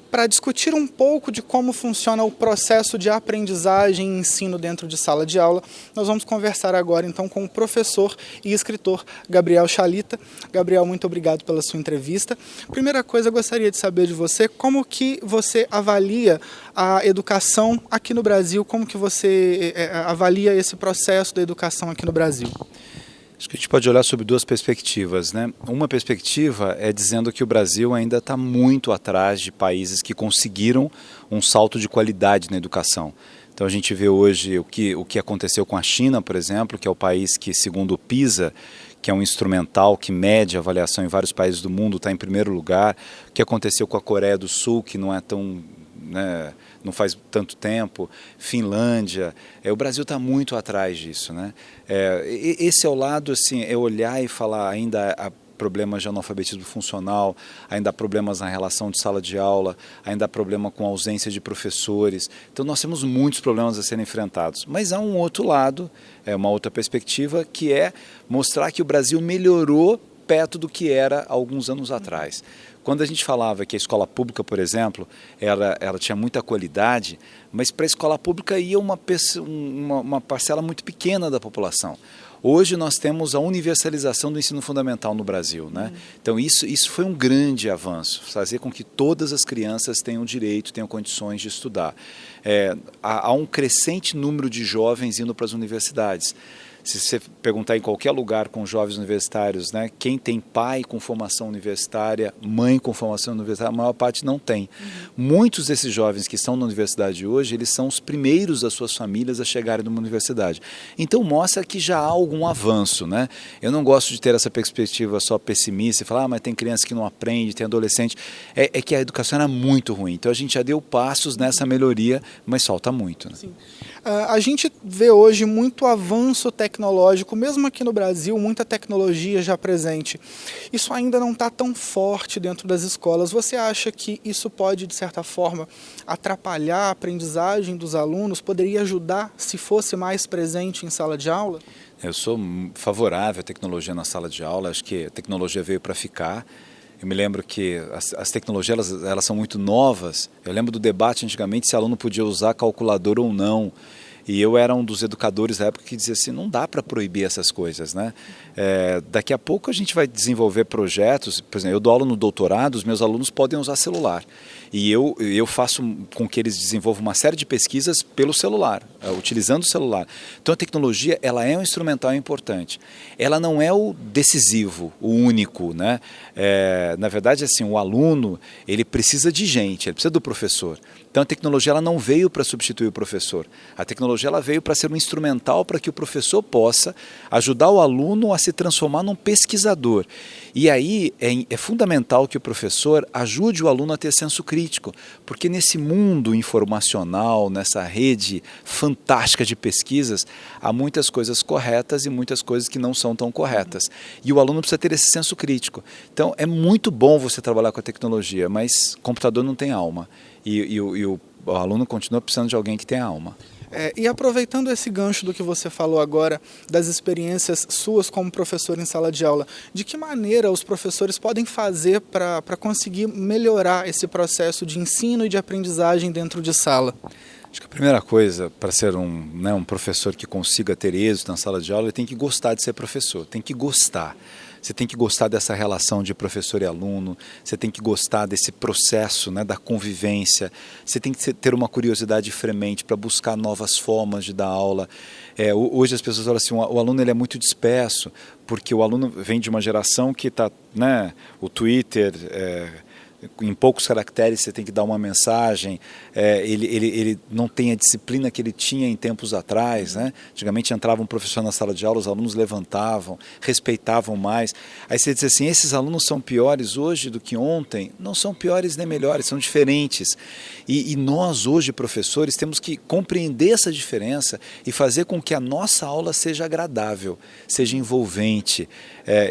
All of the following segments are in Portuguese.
para discutir um pouco de como funciona o processo de aprendizagem e ensino dentro de sala de aula. Nós vamos conversar agora então com o professor e escritor Gabriel Chalita. Gabriel, muito obrigado pela sua entrevista. Primeira coisa, eu gostaria de saber de você como que você avalia a educação aqui no Brasil, como que você avalia esse processo da educação aqui no Brasil? Acho que a gente pode olhar sobre duas perspectivas, né? Uma perspectiva é dizendo que o Brasil ainda está muito atrás de países que conseguiram um salto de qualidade na educação. Então a gente vê hoje o que aconteceu com a China, por exemplo, que é o país que, segundo o PISA, que é um instrumental que mede a avaliação em vários países do mundo, está em primeiro lugar. O que aconteceu com a Coreia do Sul, que não é tão... não faz tanto tempo, Finlândia, o Brasil está muito atrás disso, né? Esse é o lado, assim, é olhar e falar, ainda há problemas de analfabetismo funcional, ainda há problemas na relação de sala de aula, ainda há problema com ausência de professores, então nós temos muitos problemas a serem enfrentados, mas há um outro lado, uma outra perspectiva, que é mostrar que o Brasil melhorou perto do que era há alguns anos atrás. Quando a gente falava que a escola pública, por exemplo, ela tinha muita qualidade, mas para a escola pública ia uma parcela muito pequena da população. Hoje nós temos a universalização do ensino fundamental no Brasil, né? Então isso foi um grande avanço, fazer com que todas as crianças tenham direito, tenham condições de estudar. Há um crescente número de jovens indo para as universidades. Se você perguntar em qualquer lugar com jovens universitários, né, quem tem pai com formação universitária, mãe com formação universitária, a maior parte não tem. Muitos desses jovens que estão na universidade hoje, eles são os primeiros das suas famílias a chegarem numa universidade. Então mostra que já há algum avanço, né? Eu não gosto de ter essa perspectiva só pessimista e falar, mas tem criança que não aprende, tem adolescente. É que a educação era muito ruim. Então a gente já deu passos nessa melhoria, mas falta muito, né? Sim. A gente vê hoje muito avanço tecnológico, mesmo aqui no Brasil, muita tecnologia já presente. Isso ainda não está tão forte dentro das escolas. Você acha que isso pode, de certa forma, atrapalhar a aprendizagem dos alunos? Poderia ajudar se fosse mais presente em sala de aula? Eu sou favorável à tecnologia na sala de aula, acho que a tecnologia veio para ficar. Eu me lembro que as tecnologias elas são muito novas. Eu lembro do debate antigamente se aluno podia usar calculadora ou não. E eu era um dos educadores da época que dizia assim, não dá para proibir essas coisas, né? Daqui a pouco a gente vai desenvolver projetos, por exemplo, eu dou aula no doutorado, os meus alunos podem usar celular. E eu faço com que eles desenvolvam uma série de pesquisas pelo celular, utilizando o celular. Então a tecnologia, ela é um instrumental importante. Ela não é o decisivo, o único, né? Na verdade, assim, o aluno, ele precisa de gente, ele precisa do professor. Então a tecnologia ela não veio para substituir o professor. A tecnologia ela veio para ser um instrumental para que o professor possa ajudar o aluno a se transformar num pesquisador. E aí é fundamental que o professor ajude o aluno a ter senso crítico, porque nesse mundo informacional, nessa rede fantástica de pesquisas, há muitas coisas corretas e muitas coisas que não são tão corretas. E o aluno precisa ter esse senso crítico. Então é muito bom você trabalhar com a tecnologia, mas computador não tem alma. E o aluno continua precisando de alguém que tenha alma. E aproveitando esse gancho do que você falou agora, das experiências suas como professor em sala de aula, de que maneira os professores podem fazer para conseguir melhorar esse processo de ensino e de aprendizagem dentro de sala? Acho que a primeira coisa para ser um professor que consiga ter êxito na sala de aula, ele tem que gostar de ser professor, tem que gostar. Você tem que gostar dessa relação de professor e aluno, você tem que gostar desse processo, né, da convivência, você tem que ter uma curiosidade fremente para buscar novas formas de dar aula. Hoje as pessoas falam assim, o aluno ele é muito disperso, porque o aluno vem de uma geração que está, né, o Twitter... em poucos caracteres você tem que dar uma mensagem, ele não tem a disciplina que ele tinha em tempos atrás, né? Antigamente entrava um professor na sala de aula, os alunos levantavam, respeitavam mais. Aí você diz assim, esses alunos são piores hoje do que ontem? Não são piores nem melhores, são diferentes. E nós hoje, professores, temos que compreender essa diferença e fazer com que a nossa aula seja agradável, seja envolvente.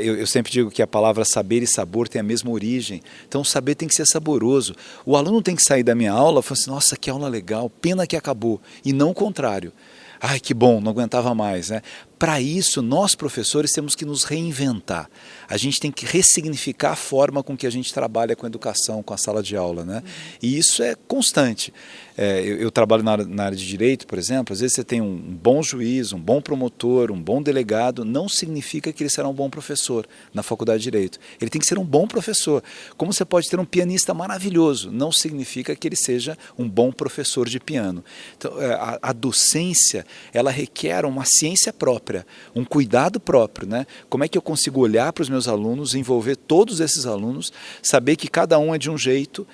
Eu sempre digo que a palavra saber e sabor tem a mesma origem, então saber tem que ser saboroso. O aluno tem que sair da minha aula e falar assim, nossa, que aula legal, pena que acabou. E não o contrário. Ai, que bom, não aguentava mais, né? para isso, nós professores temos que nos reinventar. A gente tem que ressignificar a forma com que a gente trabalha com a educação, com a sala de aula, né? E isso é constante. Eu trabalho na área de direito, por exemplo, às vezes você tem um bom juiz, um bom promotor, um bom delegado, não significa que ele será um bom professor na faculdade de direito. Ele tem que ser um bom professor. Como você pode ter um pianista maravilhoso, não significa que ele seja um bom professor de piano. Então, a docência, ela requer uma ciência própria, um cuidado próprio, né? Como é que eu consigo olhar para os meus alunos, envolver todos esses alunos, saber que cada um é de um jeito.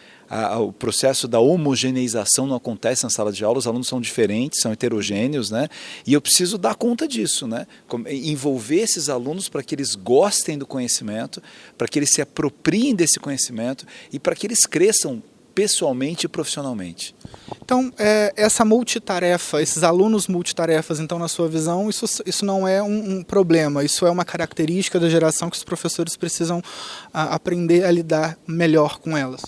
O processo da homogeneização não acontece na sala de aula, os alunos são diferentes, são heterogêneos, né? E eu preciso dar conta disso, né? Envolver esses alunos para que eles gostem do conhecimento, para que eles se apropriem desse conhecimento e para que eles cresçam pessoalmente e profissionalmente. Então, essa multitarefa, esses alunos multitarefas, então, na sua visão, isso não é um problema, isso é uma característica da geração que os professores precisam aprender a lidar melhor com elas.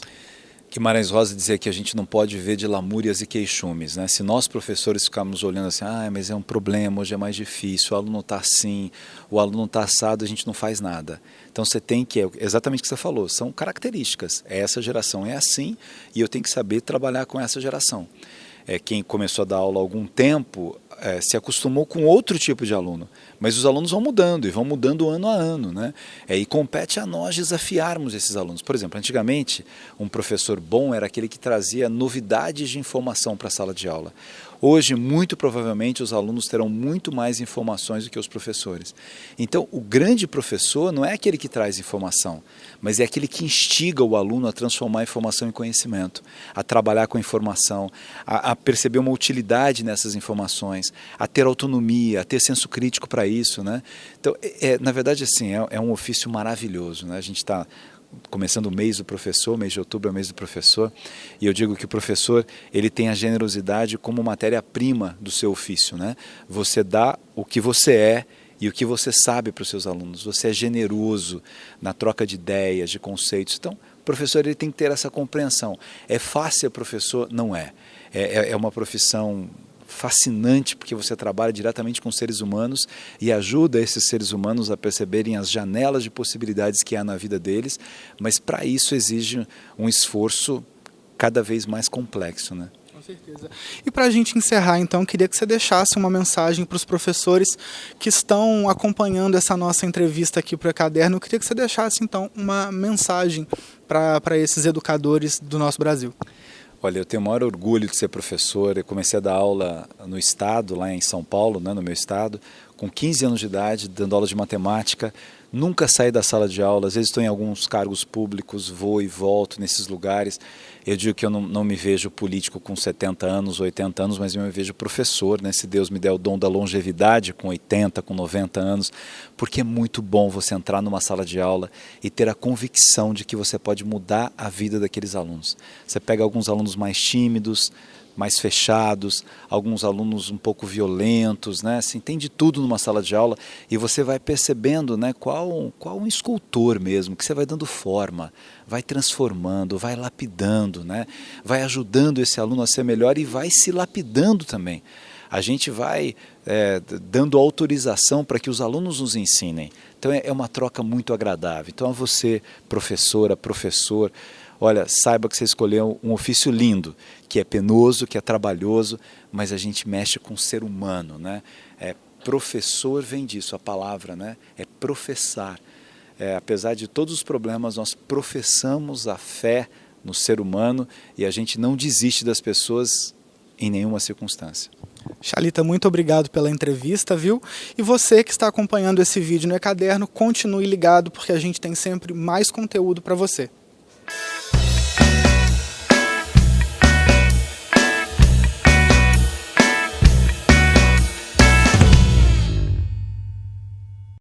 Guimarães Rosa dizia que a gente não pode viver de lamúrias e queixumes, né? Se nós professores ficarmos olhando assim, mas é um problema, hoje é mais difícil, o aluno está assim, o aluno está assado, a gente não faz nada. Então você tem que, exatamente o que você falou, são características, essa geração é assim e eu tenho que saber trabalhar com essa geração. Quem começou a dar aula há algum tempo se acostumou com outro tipo de aluno, mas os alunos vão mudando e vão mudando ano a ano, né? E compete a nós desafiarmos esses alunos. Por exemplo, antigamente um professor bom era aquele que trazia novidades de informação para a sala de aula. Hoje, muito provavelmente, os alunos terão muito mais informações do que os professores. Então, o grande professor não é aquele que traz informação, mas é aquele que instiga o aluno a transformar a informação em conhecimento, a trabalhar com a informação, a perceber uma utilidade nessas informações, a ter autonomia, a ter senso crítico para isso, né? Então, na verdade, assim, é um ofício maravilhoso, né? A gente está começando o mês do professor, mês de outubro é o mês do professor, e eu digo que o professor, ele tem a generosidade como matéria-prima do seu ofício, né? Você dá o que você é e o que você sabe para os seus alunos, você é generoso na troca de ideias, de conceitos. Então, o professor ele tem que ter essa compreensão. É fácil ser professor? Não é. É uma profissão fascinante, porque você trabalha diretamente com seres humanos e ajuda esses seres humanos a perceberem as janelas de possibilidades que há na vida deles, mas para isso exige um esforço cada vez mais complexo, né? Com certeza. E para a gente encerrar, então, queria que você deixasse uma mensagem para os professores que estão acompanhando essa nossa entrevista aqui para o Caderno. Eu queria que você deixasse, então, uma mensagem para esses educadores do nosso Brasil. Olha, eu tenho o maior orgulho de ser professor. Eu comecei a dar aula no estado, lá em São Paulo, né, no meu estado, com 15 anos de idade, dando aula de matemática. Nunca saí da sala de aula, às vezes estou em alguns cargos públicos, vou e volto nesses lugares. Eu digo que eu não me vejo político com 70 anos, 80 anos, mas eu me vejo professor, né? Se Deus me der o dom da longevidade com 80, com 90 anos, porque é muito bom você entrar numa sala de aula e ter a convicção de que você pode mudar a vida daqueles alunos. Você pega alguns alunos mais tímidos, mais fechados, alguns alunos um pouco violentos, né? Assim, tem de tudo numa sala de aula e você vai percebendo, né, qual um escultor mesmo, que você vai dando forma, vai transformando, vai lapidando, né? Vai ajudando esse aluno a ser melhor e vai se lapidando também. A gente vai dando autorização para que os alunos nos ensinem. Então é uma troca muito agradável. Então a você, professora, professor, olha, saiba que você escolheu um ofício lindo, que é penoso, que é trabalhoso, mas a gente mexe com o ser humano, né? Professor vem disso, a palavra, né? É professar. Apesar de todos os problemas, nós professamos a fé no ser humano e a gente não desiste das pessoas em nenhuma circunstância. Chalita, muito obrigado pela entrevista, viu? E você que está acompanhando esse vídeo no E-Caderno, continue ligado porque a gente tem sempre mais conteúdo para você.